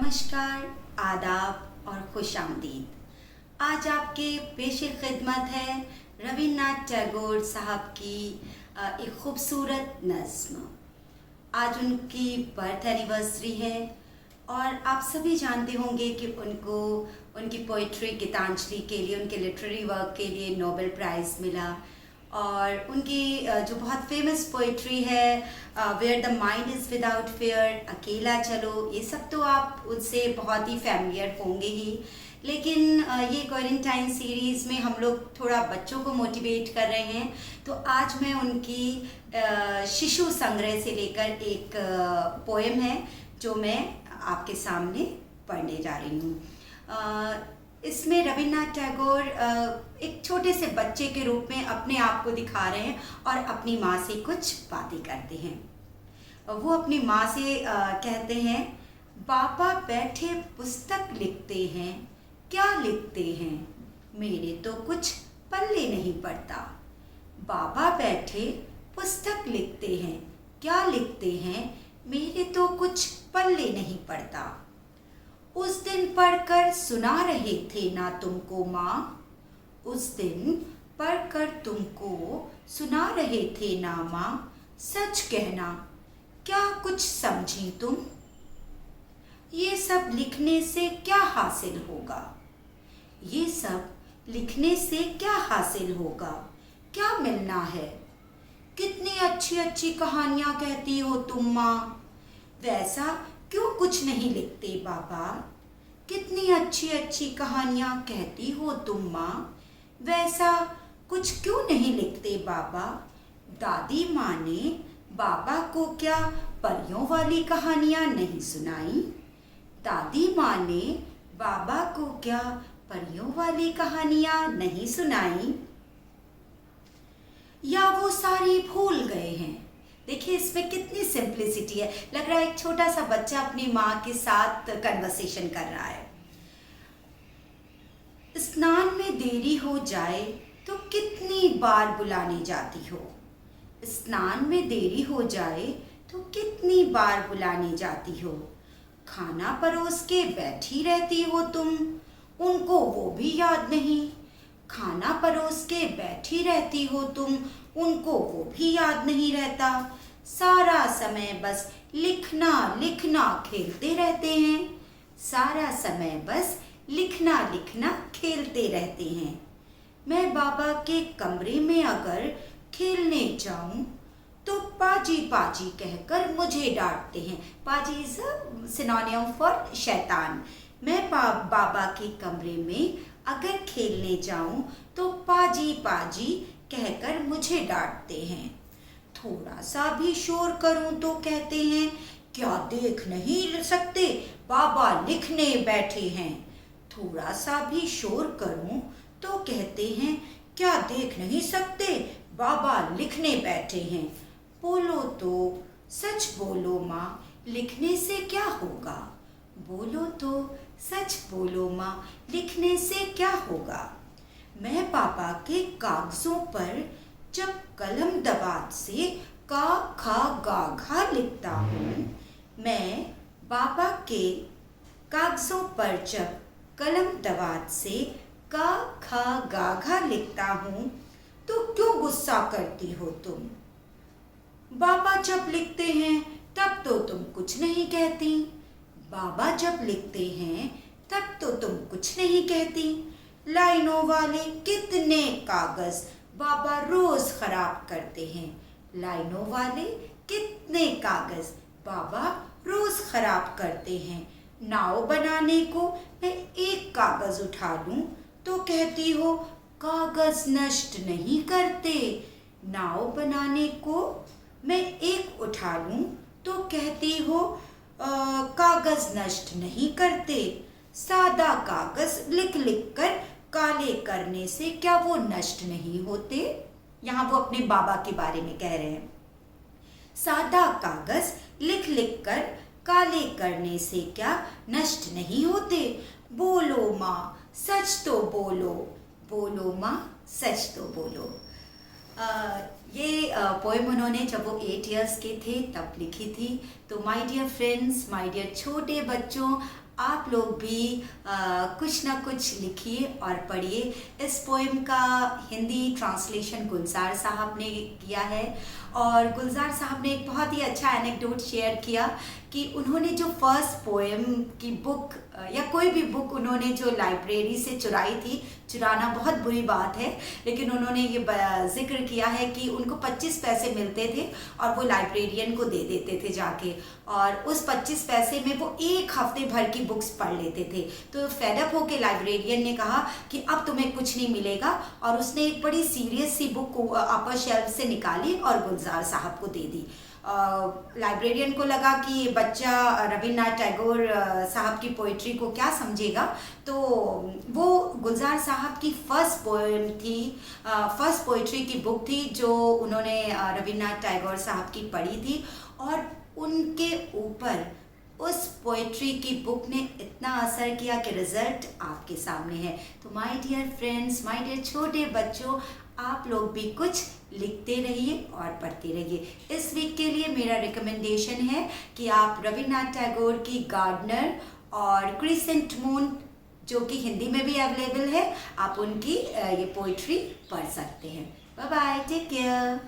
नमस्कार, आदाब और खुशामदीद। आज आपके पेश खिदमत है रविन्द्रनाथ टैगोर साहब की एक खूबसूरत नज़्म। आज उनकी बर्थ एनिवर्सरी है और आप सभी जानते होंगे कि उनको उनकी पोइट्री गीतांजलि के लिए, उनके लिटरेरी वर्क के लिए नोबेल प्राइज़ मिला। और उनकी जो बहुत फेमस पोइट्री है where the mind is without fear, अकेला चलो, ये सब तो आप उनसे बहुत ही फैमिलियर होंगे ही। लेकिन ये क्वारंटाइन सीरीज़ में हम लोग थोड़ा बच्चों को मोटिवेट कर रहे हैं, तो आज मैं उनकी शिशु संग्रह से लेकर एक पोएम है जो मैं आपके सामने पढ़ने जा रही हूँ। इसमें रविन्द्रनाथ टैगोर एक छोटे से बच्चे के रूप में अपने आप को दिखा रहे हैं और अपनी माँ से कुछ बातें करते हैं। वो अपनी माँ से कहते हैं, पापा बैठे पुस्तक लिखते हैं, क्या लिखते हैं, मेरे तो कुछ पल्ले नहीं पड़ता। बाबा बैठे पुस्तक लिखते हैं, क्या लिखते हैं, मेरे तो कुछ पल्ले नहीं पड़ता। उस दिन पढ़कर सुना रहे थे ना तुमको माँ, उस दिन पढ़कर तुमको सुना रहे थे ना माँ, सच कहना क्या कुछ समझी तुम। ये सब लिखने से क्या हासिल होगा, ये सब लिखने से क्या हासिल होगा, क्या मिलना है। कितनी अच्छी अच्छी कहानियाँ कहती हो तुम माँ, वैसा क्यों कुछ नहीं लिखते बाबा। कितनी अच्छी अच्छी कहानियाँ कहती हो तुम माँ, वैसा कुछ क्यों नहीं लिखते बाबा। दादी माँ ने बाबा को क्या परियों वाली कहानियाँ नहीं सुनाई, दादी माँ ने बाबा को क्या परियों वाली कहानियाँ नहीं सुनाई, या वो सारी भूल गए हैं। देखिए इसमें कितनी सिंप्लिसिटी है, लग रहा है एक छोटा सा बच्चा अपनी माँ के साथ कन्वर्सेशन कर रहा है। स्नान में देरी हो जाए तो कितनी बार बुलाने जाती हो, स्नान में देरी हो जाए तो कितनी बार बुलाने जाती हो। खाना परोस के बैठी रहती हो तुम, उनको वो भी याद नहीं। खाना परोस के बैठी रहती हो तुम, उनको वो भी याद नहीं रहता। सारा समय बस लिखना लिखना खेलते रहते हैं, सारा समय बस लिखना लिखना खेलते रहते हैं। मैं बाबा के कमरे में अगर खेलने जाऊं तो पाजी पाजी कहकर मुझे डांटते हैं। पाजी इज अ सिनोनिम फॉर शैतान। मैं बाबा के कमरे में अगर खेलने जाऊं तो पाजी पाजी कहकर मुझे डांटते हैं। थोड़ा सा भी शोर करूं तो कहते हैं, क्या देख नहीं सकते, बाबा लिखने बैठे हैं। थोड़ा सा भी शोर करूं तो कहते हैं, क्या देख नहीं सकते, बाबा लिखने बैठे हैं। बोलो तो सच बोलो माँ, लिखने से क्या होगा, बोलो तो सच बोलो माँ, लिखने से क्या होगा। मैं पापा के कागजों पर जब कलम दबात से का खा गा घा लिखता हूँ, मैं बाबा के कागजों पर जब कलम दबात से का खा गा घा लिखता हूँ, तो क्यों गुस्सा करती हो तुम। बाबा जब लिखते हैं तब तो तुम कुछ नहीं कहती, बाबा जब लिखते हैं तब तो तुम कुछ नहीं कहती। लाइनों वाले कितने कागज बाबा रोज खराब करते हैं, लाइनों वाले कितने कागज बाबा रोज खराब करते हैं। नाव बनाने को मैं एक कागज उठा लूं तो कहती हो, कागज नष्ट नहीं करते। नाव बनाने को मैं एक उठा लूं तो कहती हो, कागज नष्ट नहीं करते। सादा कागज लिख लिख कर काले करने से क्या वो नष्ट नहीं होते। यहाँ वो अपने बाबा के बारे में कह रहे हैं। सादा कागज लिख लिख कर काले करने से क्या नष्ट नहीं होते। बोलो माँ सच तो बोलो, बोलो माँ सच तो बोलो। ये पोएम उन्होंने जब वो 8 इयर्स के थे तब लिखी थी। तो my dear friends, my dear छोटे बच्चों, आप लोग भी कुछ ना कुछ लिखिए और पढ़िए। इस पोएम का हिंदी ट्रांसलेशन गुलजार साहब ने किया है और गुलजार साहब ने एक बहुत ही अच्छा एनेक्डोट शेयर किया कि उन्होंने जो फर्स्ट पोएम की बुक या कोई भी बुक उन्होंने जो लाइब्रेरी से चुराई थी, चुराना बहुत बुरी बात है, लेकिन उन्होंने ये जिक्र किया है कि उनको 25 पैसे मिलते थे और वो लाइब्रेरियन को दे देते थे जाके, और उस 25 पैसे में वो एक हफ्ते भर की बुक्स पढ़ लेते थे। तो फेडअप होके लाइब्रेरियन ने कहा कि अब तुम्हें कुछ नहीं मिलेगा, और उसने एक बड़ी सीरियस सी बुक अपर शेल्फ से निकाली और गुलजार साहब को दे दी। लाइब्रेरियन को लगा कि ये बच्चा रविन्द्रनाथ टैगोर साहब की पोइट्री को क्या समझेगा, तो वो गुलजार साहब की फर्स्ट पोएम थी, फर्स्ट पोइट्री की बुक थी जो उन्होंने रविन्द्रनाथ टैगोर साहब की पढ़ी थी, और उनके ऊपर उस पोइट्री की बुक ने इतना असर किया कि रिजल्ट आपके सामने है। तो my dear friends, my dear छोटे बच्चों, आप लोग भी कुछ लिखते रहिए और पढ़ते रहिए। इस वीक के लिए मेरा रिकमेंडेशन है कि आप रविन्द्रनाथ टैगोर की गार्डनर और क्रिसेंट मून, जो कि हिंदी में भी अवेलेबल है, आप उनकी ये पोइट्री पढ़ सकते हैं। Bye bye, take care.